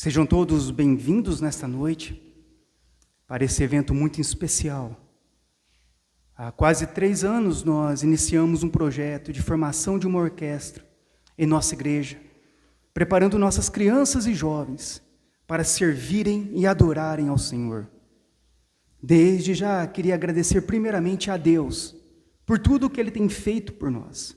Sejam todos bem-vindos nesta noite para esse evento muito especial. Há quase 3 anos nós iniciamos um projeto de formação de uma orquestra em nossa igreja, preparando nossas crianças e jovens para servirem e adorarem ao Senhor. Desde já queria agradecer primeiramente a Deus por tudo o que Ele tem feito por nós.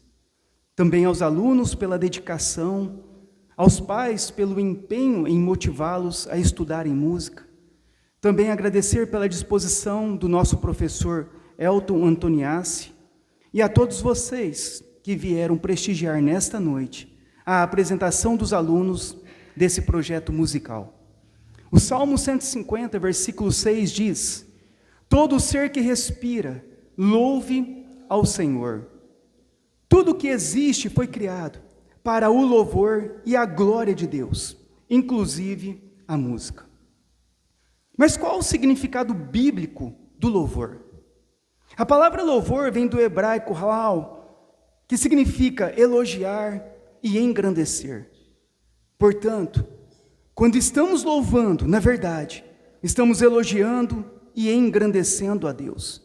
Também aos alunos pela dedicação, aos pais pelo empenho em motivá-los a estudarem música. Também agradecer pela disposição do nosso professor Elton Antoniassi e a todos vocês que vieram prestigiar nesta noite a apresentação dos alunos desse projeto musical. O Salmo 150, versículo 6 diz: todo ser que respira, louve ao Senhor. Tudo que existe foi criado para o louvor e a glória de Deus, inclusive a música. Mas qual o significado bíblico do louvor? A palavra louvor vem do hebraico halal, que significa elogiar e engrandecer. Portanto, quando estamos louvando, na verdade, estamos elogiando e engrandecendo a Deus.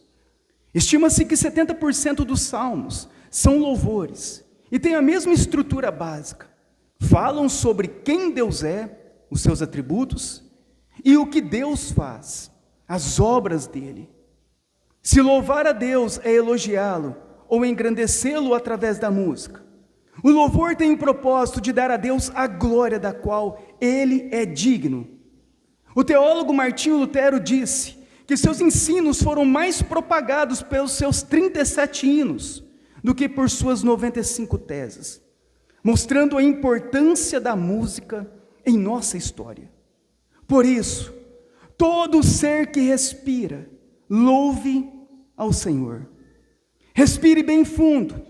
Estima-se que 70% dos salmos são louvores e têm a mesma estrutura básica. Falam sobre quem Deus é, os seus atributos, e o que Deus faz, as obras dele. Se louvar a Deus é elogiá-lo ou engrandecê-lo através da música. O louvor tem o propósito de dar a Deus a glória da qual ele é digno. O teólogo Martinho Lutero disse que seus ensinos foram mais propagados pelos seus 37 hinos do que por suas 95 teses, mostrando a importância da música em nossa história. Por isso, todo ser que respira, louve ao Senhor. Respire bem fundo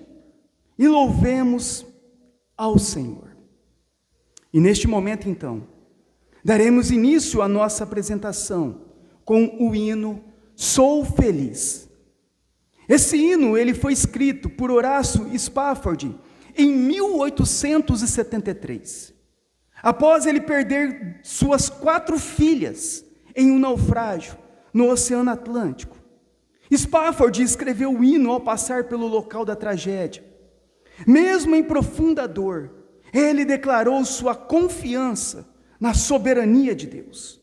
e louvemos ao Senhor. E neste momento, então, daremos início à nossa apresentação com o hino Sou Feliz. Esse hino ele foi escrito por Horácio Spafford em 1873, após ele perder suas 4 filhas em um naufrágio no Oceano Atlântico. Spafford escreveu o hino ao passar pelo local da tragédia. Mesmo em profunda dor, ele declarou sua confiança na soberania de Deus.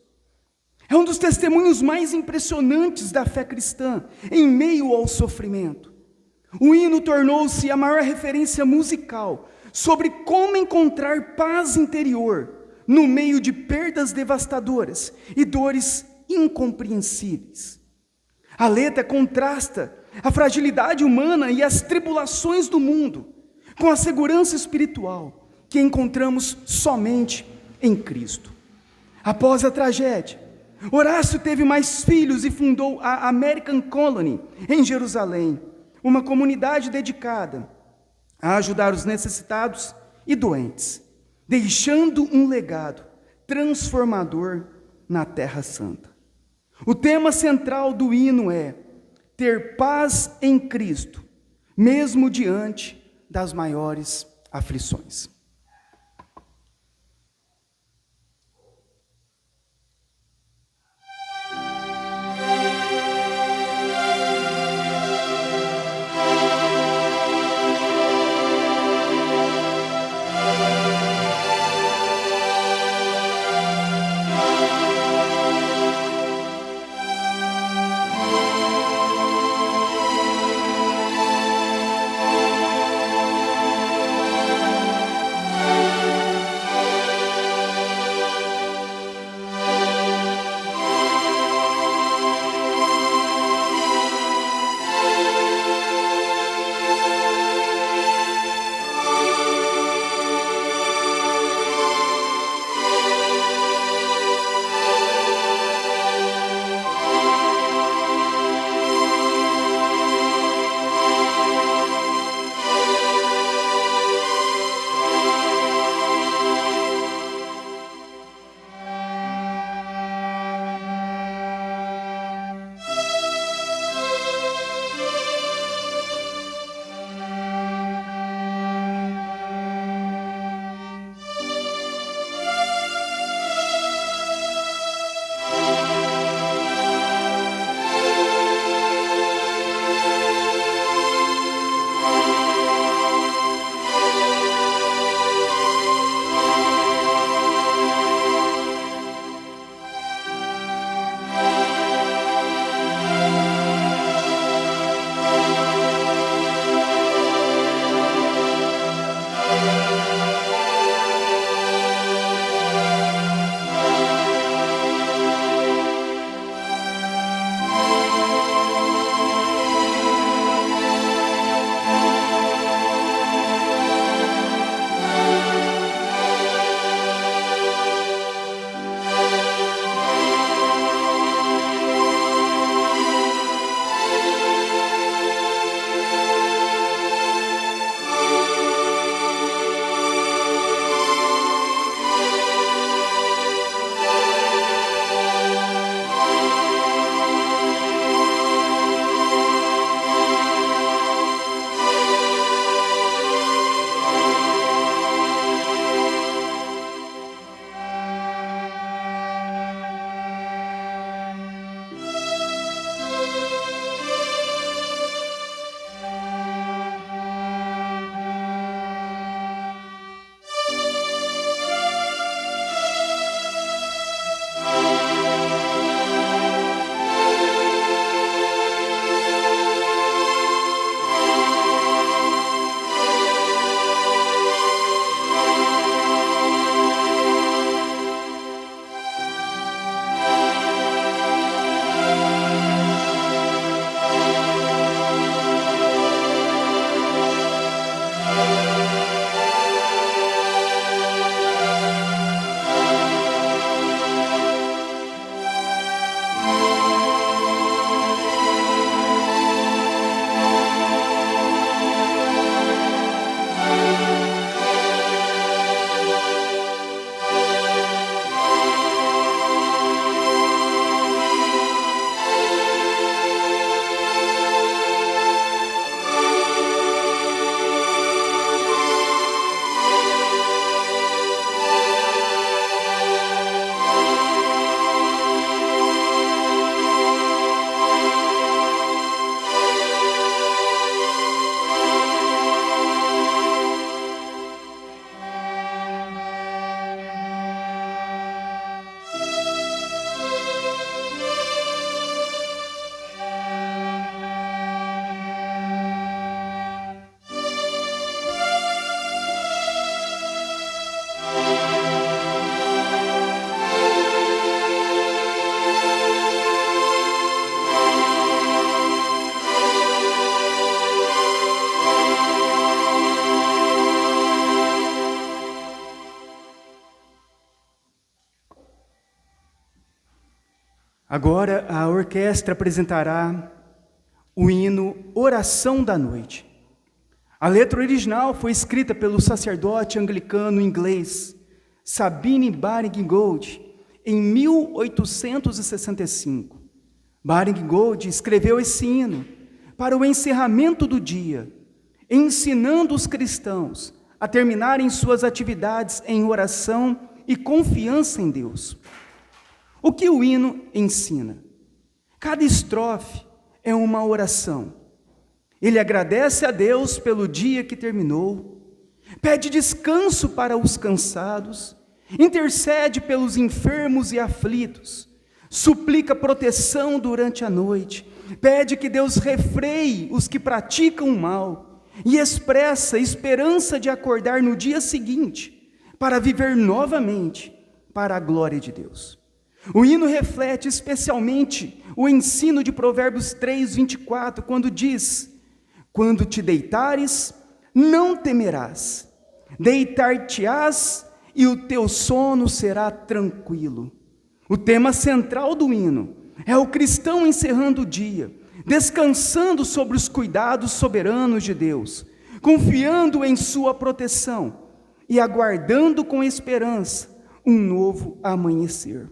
É um dos testemunhos mais impressionantes da fé cristã, em meio ao sofrimento. O hino tornou-se a maior referência musical sobre como encontrar paz interior no meio de perdas devastadoras e dores incompreensíveis. A letra contrasta a fragilidade humana e as tribulações do mundo com a segurança espiritual que encontramos somente em Cristo. Após a tragédia, Horácio teve mais filhos e fundou a American Colony em Jerusalém, uma comunidade dedicada a ajudar os necessitados e doentes, deixando um legado transformador na Terra Santa. O tema central do hino é ter paz em Cristo, mesmo diante das maiores aflições. Agora a orquestra apresentará o hino Oração da Noite. A letra original foi escrita pelo sacerdote anglicano inglês Sabine Baring-Gould em 1865. Baring-Gould escreveu esse hino para o encerramento do dia, ensinando os cristãos a terminarem suas atividades em oração e confiança em Deus. O que o hino ensina? Cada estrofe é uma oração. Ele agradece a Deus pelo dia que terminou, pede descanso para os cansados, intercede pelos enfermos e aflitos, suplica proteção durante a noite, pede que Deus refreie os que praticam o mal e expressa esperança de acordar no dia seguinte para viver novamente para a glória de Deus. O hino reflete especialmente o ensino de Provérbios 3:24, quando diz: quando te deitares, não temerás, deitar-te-ás e o teu sono será tranquilo. O tema central do hino é o cristão encerrando o dia, descansando sobre os cuidados soberanos de Deus, confiando em sua proteção e aguardando com esperança um novo amanhecer.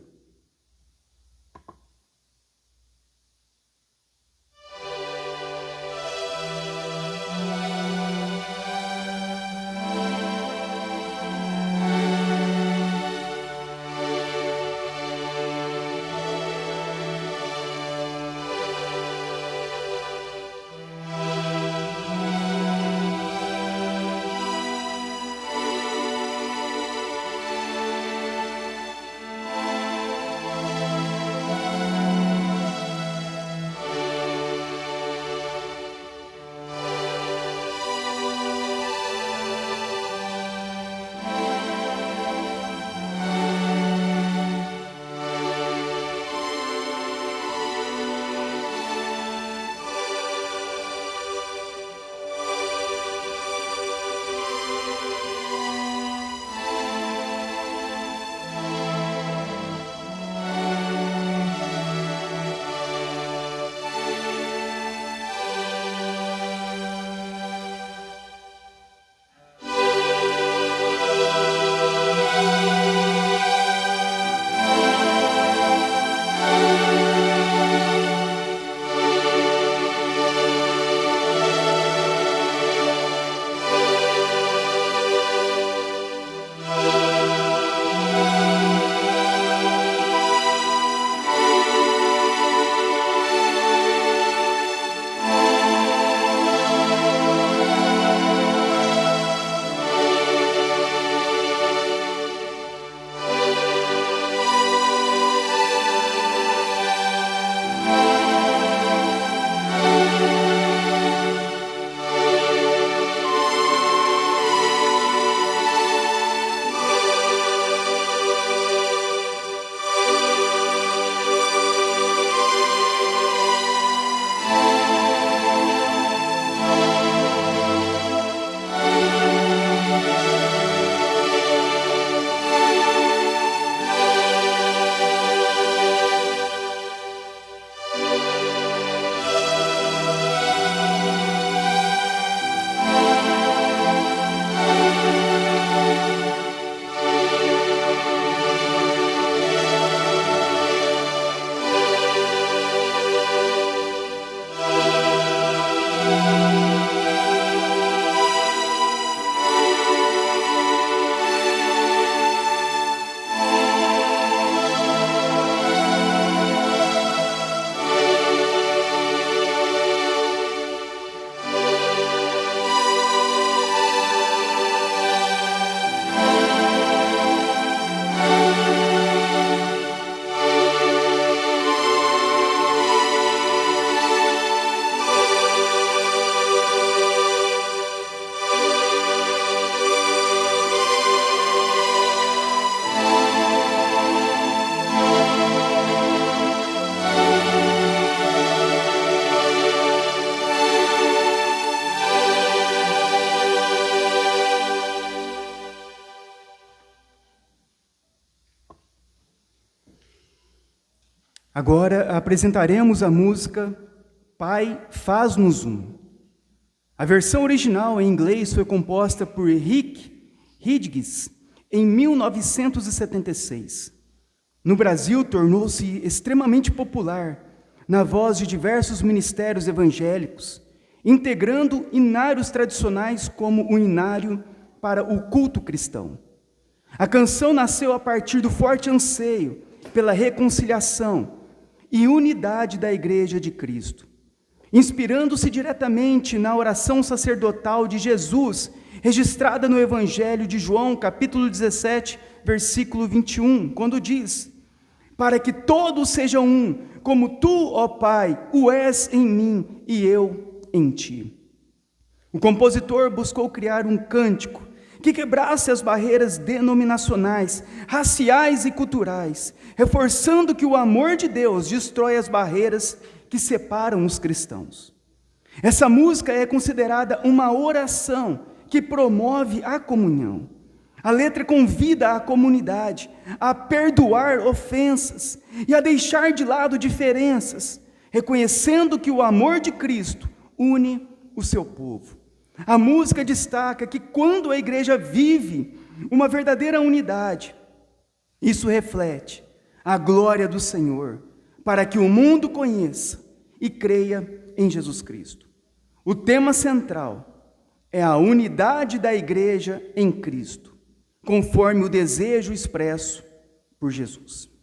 Agora apresentaremos a música Pai, Faz-nos Um. A versão original em inglês foi composta por Rick Hidges em 1976. No Brasil, tornou-se extremamente popular na voz de diversos ministérios evangélicos, integrando inários tradicionais como o inário para o culto cristão. A canção nasceu a partir do forte anseio pela reconciliação e unidade da Igreja de Cristo, inspirando-se diretamente na oração sacerdotal de Jesus, registrada no Evangelho de João, capítulo 17, versículo 21, quando diz: para que todos sejam um, como tu, ó Pai, o és em mim e eu em ti. O compositor buscou criar um cântico que quebrasse as barreiras denominacionais, raciais e culturais, reforçando que o amor de Deus destrói as barreiras que separam os cristãos. Essa música é considerada uma oração que promove a comunhão. A letra convida a comunidade a perdoar ofensas e a deixar de lado diferenças, reconhecendo que o amor de Cristo une o seu povo. A música destaca que quando a igreja vive uma verdadeira unidade, isso reflete a glória do Senhor, para que o mundo conheça e creia em Jesus Cristo. O tema central é a unidade da igreja em Cristo, conforme o desejo expresso por Jesus.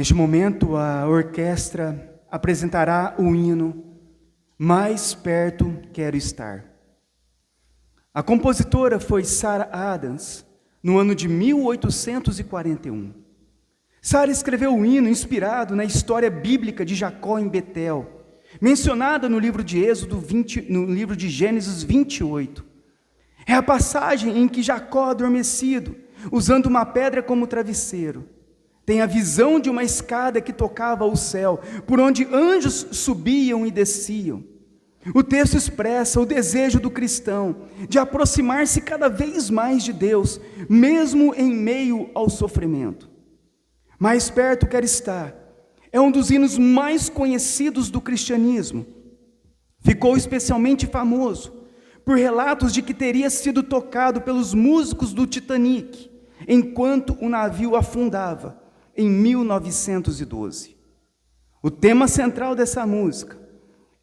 Neste momento, a orquestra apresentará o hino Mais Perto Quero Estar. A compositora foi Sarah Adams, no ano de 1841. Sarah escreveu o hino inspirado na história bíblica de Jacó em Betel, mencionada no livro de no livro de Gênesis 28. É a passagem em que Jacó, adormecido, usando uma pedra como travesseiro, tem a visão de uma escada que tocava o céu, por onde anjos subiam e desciam. O texto expressa o desejo do cristão de aproximar-se cada vez mais de Deus, mesmo em meio ao sofrimento. Mais perto quer estar. É um dos hinos mais conhecidos do cristianismo. Ficou especialmente famoso por relatos de que teria sido tocado pelos músicos do Titanic, enquanto o navio afundava em 1912. O tema central dessa música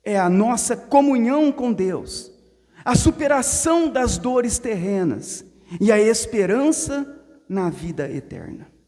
é a nossa comunhão com Deus, a superação das dores terrenas e a esperança na vida eterna.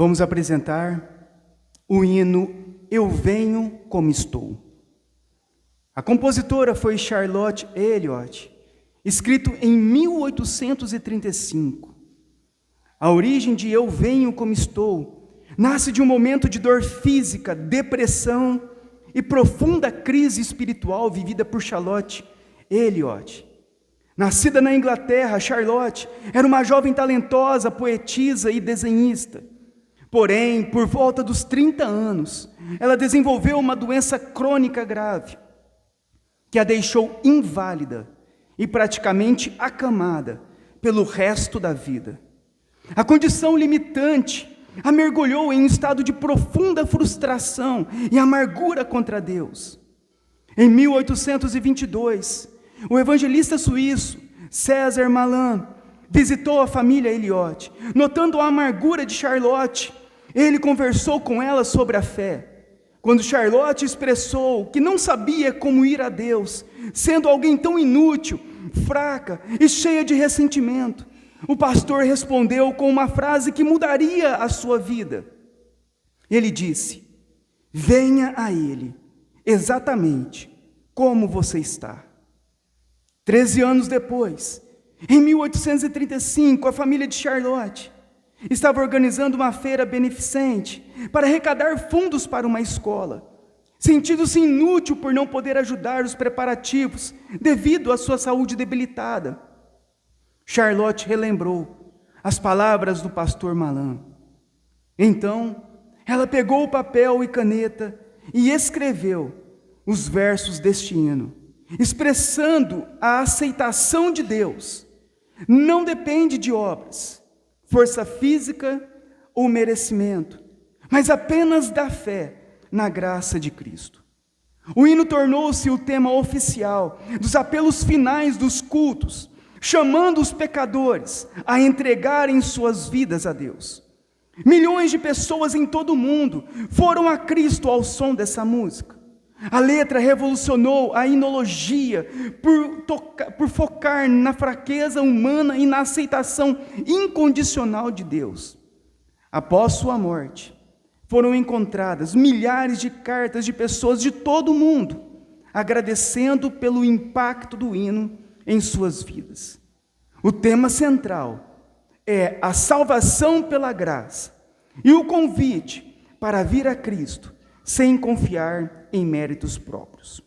Vamos apresentar o hino Eu Venho Como Estou. A compositora foi Charlotte Elliott, escrito em 1835. A origem de Eu Venho Como Estou nasce de um momento de dor física, depressão e profunda crise espiritual vivida por Charlotte Elliott. Nascida na Inglaterra, Charlotte era uma jovem talentosa, poetisa e desenhista. Porém, por volta dos 30 anos, ela desenvolveu uma doença crônica grave, que a deixou inválida e praticamente acamada pelo resto da vida. A condição limitante a mergulhou em um estado de profunda frustração e amargura contra Deus. Em 1822, o evangelista suíço César Malan visitou a família Elliott. Notando a amargura de Charlotte, ele conversou com ela sobre a fé. Quando Charlotte expressou que não sabia como ir a Deus, sendo alguém tão inútil, fraca e cheia de ressentimento, o pastor respondeu com uma frase que mudaria a sua vida. Ele disse: venha a Ele, exatamente como você está. 13 anos depois, em 1835, a família de Charlotte estava organizando uma feira beneficente para arrecadar fundos para uma escola. Sentindo-se inútil por não poder ajudar os preparativos devido à sua saúde debilitada, Charlotte relembrou as palavras do pastor Malan. Então, ela pegou o papel e caneta e escreveu os versos deste hino, expressando a aceitação de Deus. Não depende de obras, força física ou merecimento, mas apenas da fé na graça de Cristo. O hino tornou-se o tema oficial dos apelos finais dos cultos, chamando os pecadores a entregarem suas vidas a Deus. Milhões de pessoas em todo o mundo foram a Cristo ao som dessa música. A letra revolucionou a inologia por focar na fraqueza humana e na aceitação incondicional de Deus. Após sua morte, foram encontradas milhares de cartas de pessoas de todo o mundo, agradecendo pelo impacto do hino em suas vidas. O tema central é a salvação pela graça e o convite para vir a Cristo sem confiar em méritos próprios.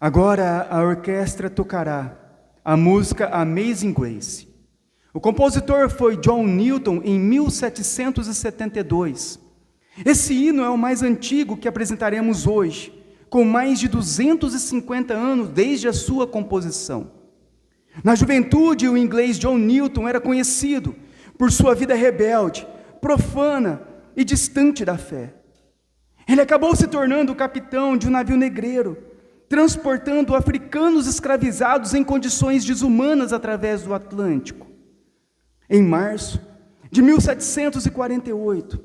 Agora a orquestra tocará a música Amazing Grace. O compositor foi John Newton em 1772. Esse hino é o mais antigo que apresentaremos hoje, com mais de 250 anos desde a sua composição. Na juventude, o inglês John Newton era conhecido por sua vida rebelde, profana e distante da fé. Ele acabou se tornando o capitão de um navio negreiro, transportando africanos escravizados em condições desumanas através do Atlântico. Em março de 1748,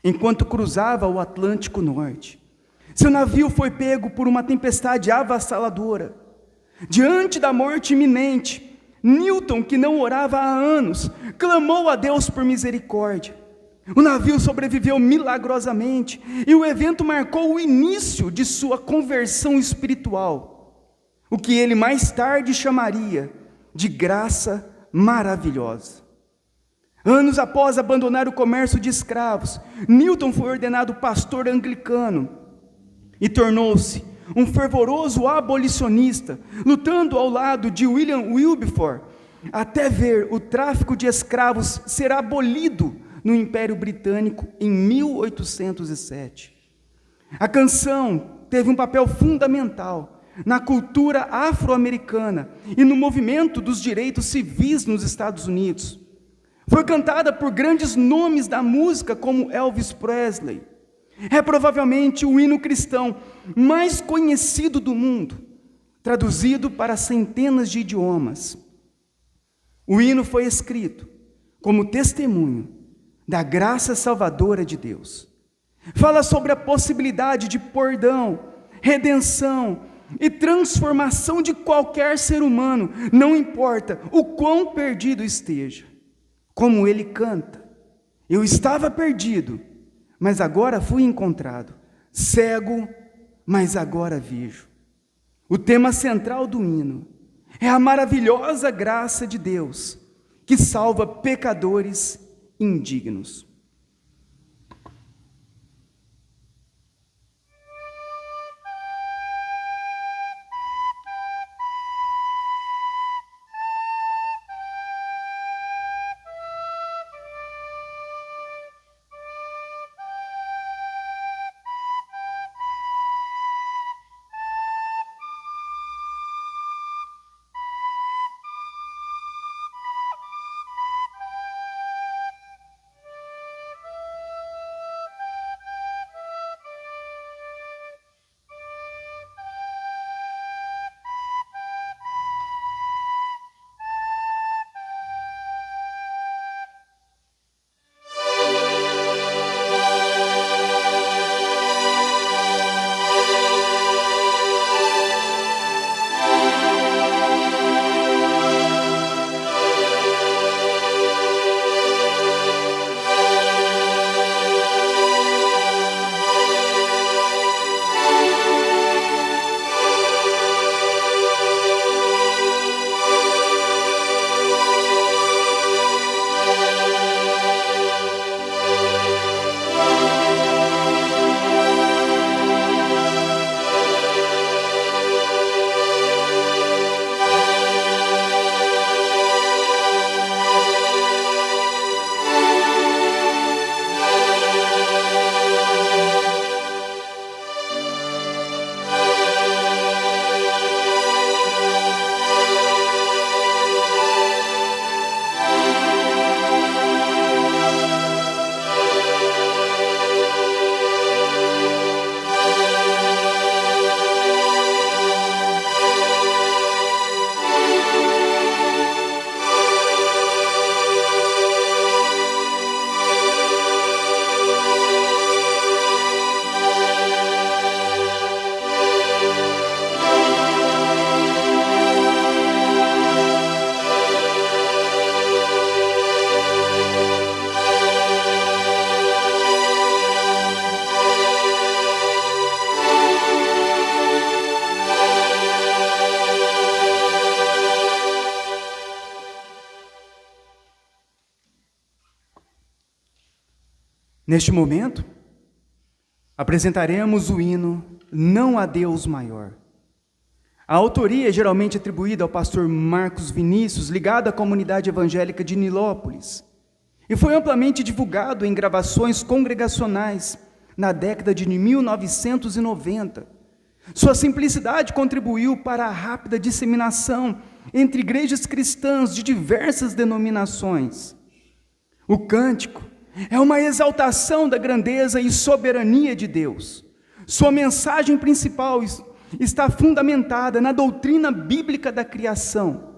enquanto cruzava o Atlântico Norte, seu navio foi pego por uma tempestade avassaladora. Diante da morte iminente, Newton, que não orava há anos, clamou a Deus por misericórdia. O navio sobreviveu milagrosamente e o evento marcou o início de sua conversão espiritual, o que ele mais tarde chamaria de graça maravilhosa. Anos após abandonar o comércio de escravos, Newton foi ordenado pastor anglicano e tornou-se um fervoroso abolicionista, lutando ao lado de William Wilberforce, até ver o tráfico de escravos ser abolido no Império Britânico em 1807. A canção teve um papel fundamental na cultura afro-americana e no movimento dos direitos civis nos Estados Unidos. Foi cantada por grandes nomes da música como Elvis Presley. É provavelmente o hino cristão mais conhecido do mundo, traduzido para centenas de idiomas. O hino foi escrito como testemunho da graça salvadora de Deus. Fala sobre a possibilidade de perdão, redenção e transformação de qualquer ser humano, não importa o quão perdido esteja. Como ele canta: eu estava perdido, mas agora fui encontrado, cego, mas agora vejo. O tema central do hino é a maravilhosa graça de Deus, que salva pecadores indignos. Neste momento, apresentaremos o hino Não há Deus Maior. A autoria é geralmente atribuída ao pastor Marcos Vinícius, ligado à comunidade evangélica de Nilópolis, e foi amplamente divulgado em gravações congregacionais na década de 1990. Sua simplicidade contribuiu para a rápida disseminação entre igrejas cristãs de diversas denominações. O cântico é uma exaltação da grandeza e soberania de Deus. Sua mensagem principal está fundamentada na doutrina bíblica da criação.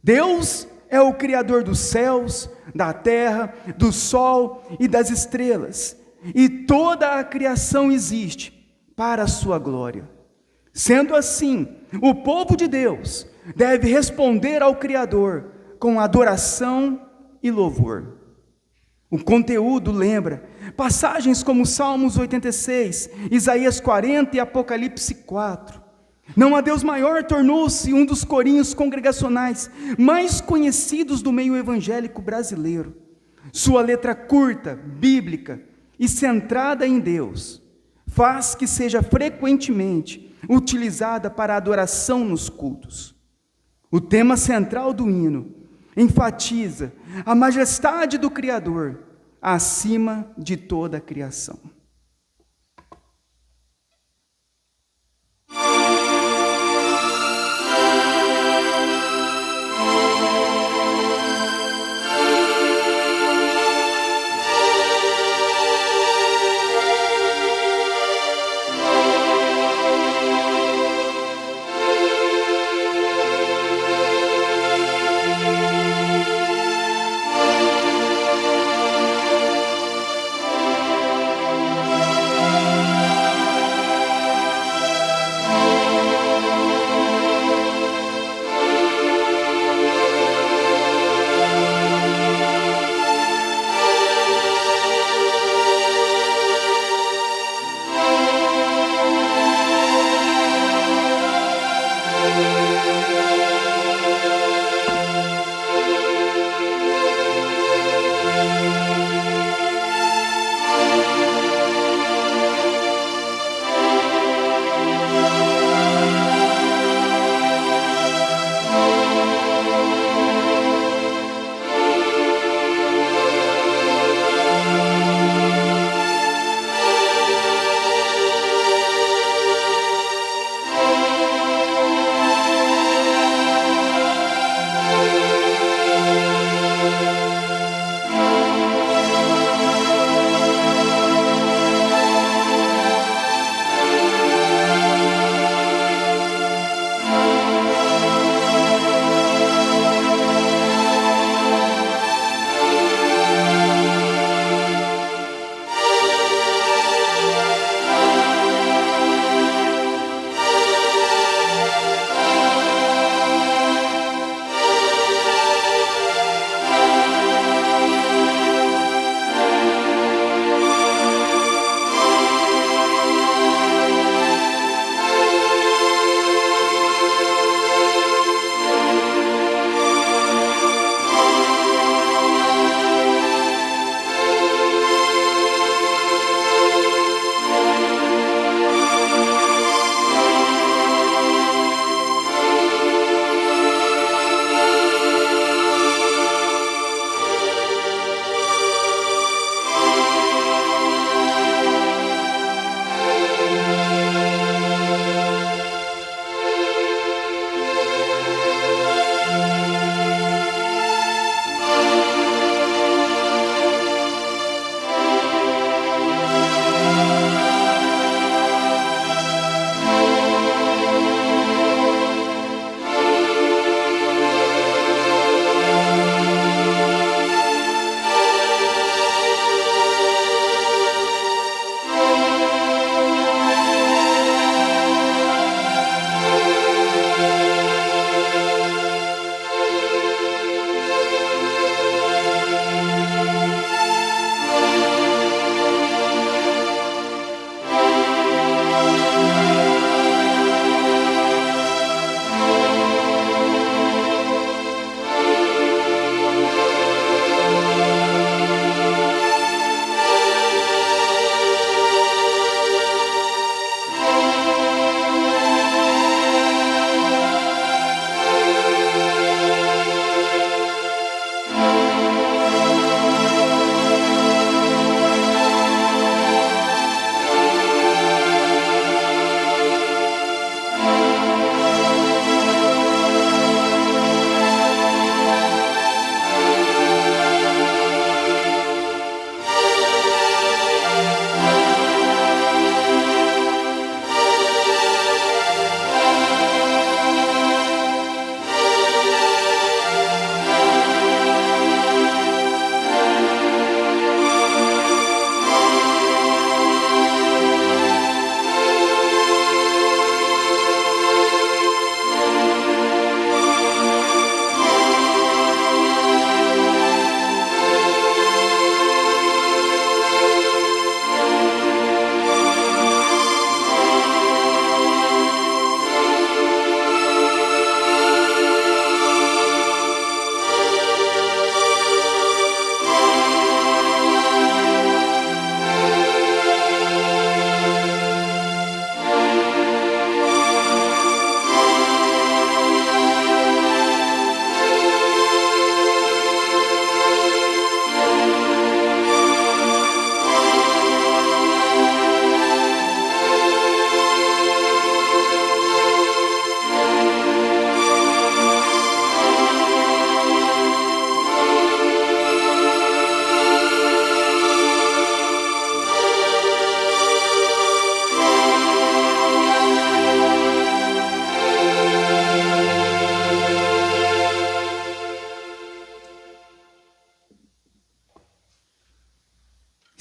Deus é o Criador dos céus, da terra, do sol e das estrelas, e toda a criação existe para a sua glória. Sendo assim, o povo de Deus deve responder ao Criador com adoração e louvor. O conteúdo lembra passagens como Salmos 86, Isaías 40 e Apocalipse 4. Não há Deus maior tornou-se um dos corinhos congregacionais mais conhecidos do meio evangélico brasileiro. Sua letra curta, bíblica e centrada em Deus faz que seja frequentemente utilizada para adoração nos cultos. O tema central do hino enfatiza a majestade do Criador acima de toda a criação.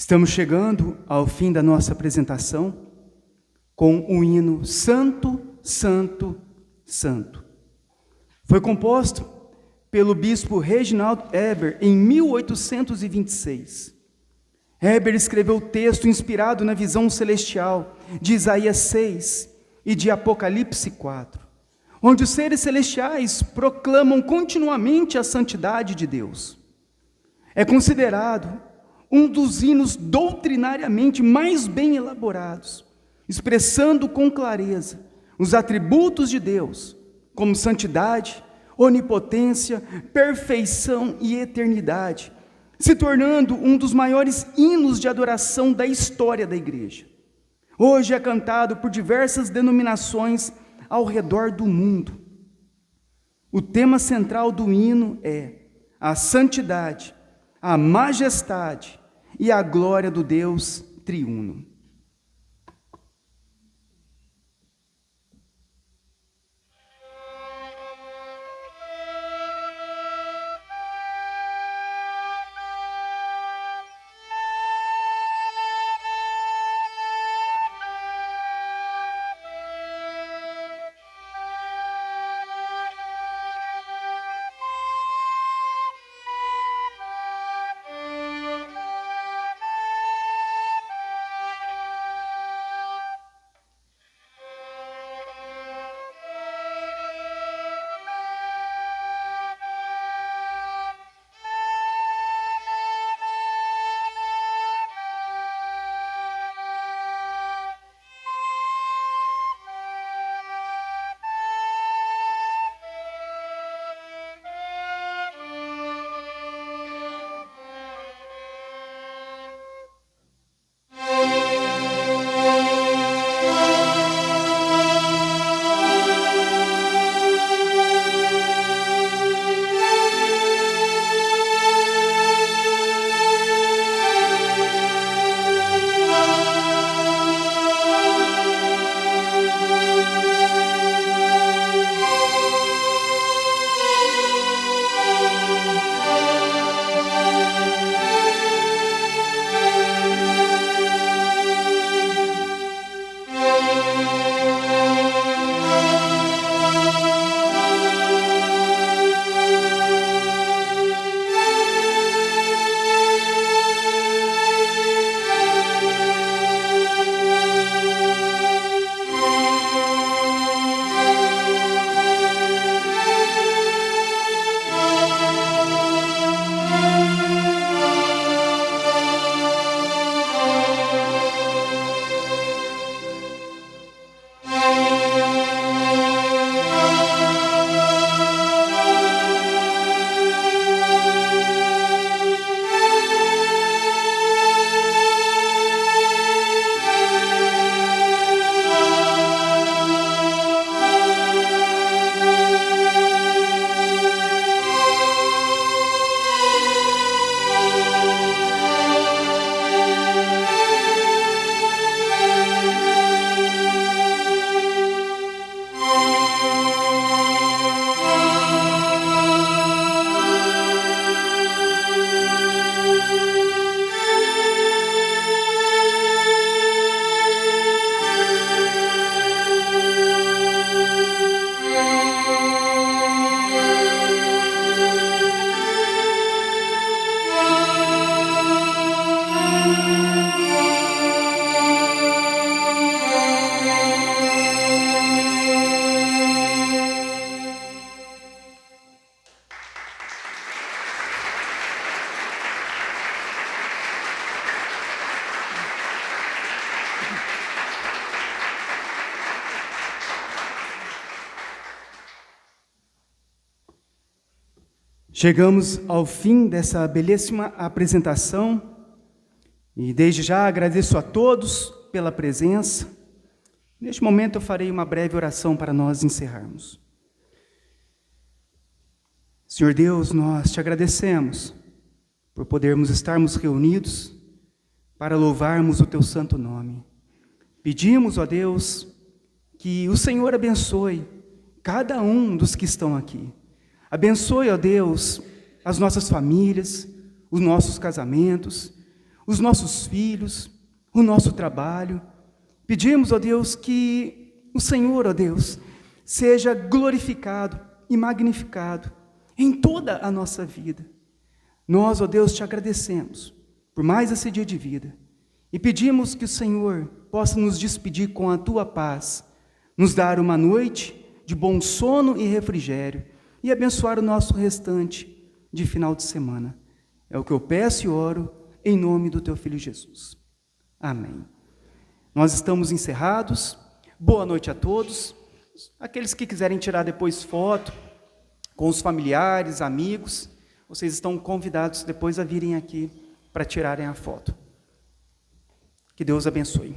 Estamos chegando ao fim da nossa apresentação com o hino Santo, Santo, Santo. Foi composto pelo bispo Reginald Eber em 1826. Eber escreveu o texto inspirado na visão celestial de Isaías 6 e de Apocalipse 4, onde os seres celestiais proclamam continuamente a santidade de Deus. É considerado um dos hinos doutrinariamente mais bem elaborados, expressando com clareza os atributos de Deus, como santidade, onipotência, perfeição e eternidade, se tornando um dos maiores hinos de adoração da história da igreja. Hoje é cantado por diversas denominações ao redor do mundo. O tema central do hino é a santidade, a majestade e a glória do Deus triuno. Chegamos ao fim dessa belíssima apresentação e desde já agradeço a todos pela presença. Neste momento eu farei uma breve oração para nós encerrarmos. Senhor Deus, nós te agradecemos por podermos estarmos reunidos para louvarmos o teu santo nome. Pedimos, ó Deus, que o Senhor abençoe cada um dos que estão aqui. Abençoe, ó Deus, as nossas famílias, os nossos casamentos, os nossos filhos, o nosso trabalho. Pedimos, ó Deus, que o Senhor, ó Deus, seja glorificado e magnificado em toda a nossa vida. Nós, ó Deus, te agradecemos por mais esse dia de vida e pedimos que o Senhor possa nos despedir com a tua paz, nos dar uma noite de bom sono e refrigério e abençoar o nosso restante de final de semana. É o que eu peço e oro em nome do teu Filho Jesus. Amém. Nós estamos encerrados. Boa noite a todos. Aqueles que quiserem tirar depois foto com os familiares, amigos, vocês estão convidados depois a virem aqui para tirarem a foto. Que Deus abençoe.